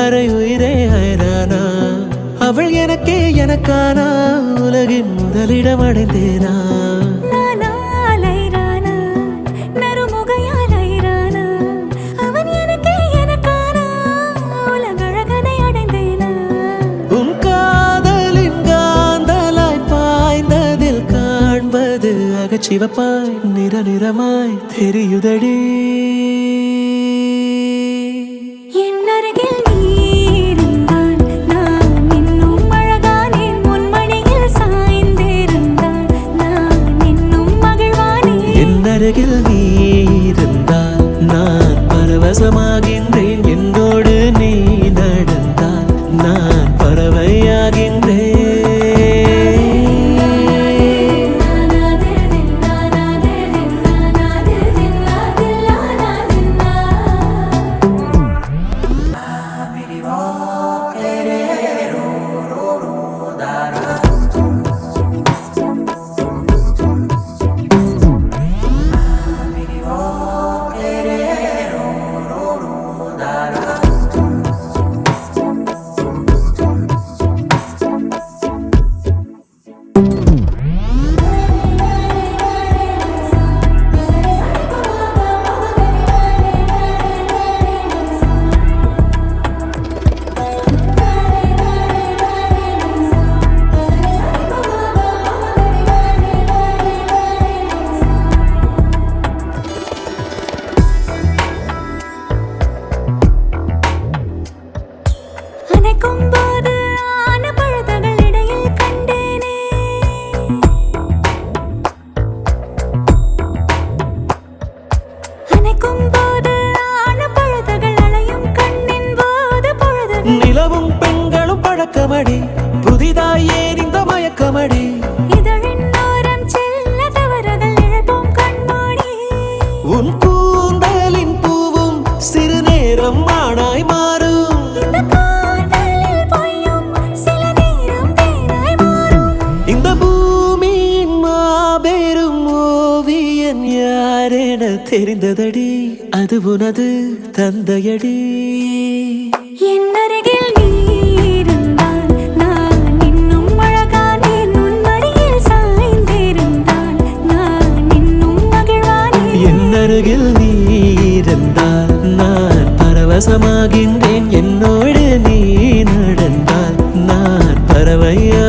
அரை உயிரே ஹைரானா அவள் எனக்கே எனக்கானா உலகின் முதலிடம் அடைந்தேனா உன் காதலின் காந்தலாய் பாய்ந்ததில் காண்பது அகச்சிவப்பாய் நிற நிறமாய் தெரியுதடி அருகில் நீ இருந்தால் நான் பரவசமாகின்றேன் என்னோடு நீ நடந்தால் நான் பறவையாகின்றேன் நிலவும் பெண்களும் பழக்கமடி புதிதாய் ஏன் இந்த மயக்கமடி உன் கூந்தலின் பூவும் சிறு நேரம் ஆணாய் மாறும் இந்த பூமியின் மாபெரும் ஓவியன் யாரென தெரிந்ததடி அது உனது தந்தையடி என்னருகில் நீ இருந்தால் நான் இன்னும் அழகானேன் உன் மடியில் சாய்ந்திருந்தால் நான் இன்னும் மகிழ்வானேன் என்னருகில் நீ இருந்தால் நான் பரவசமாகின்றேன் என்னோடு நீ நடந்தால் நான் பறவையா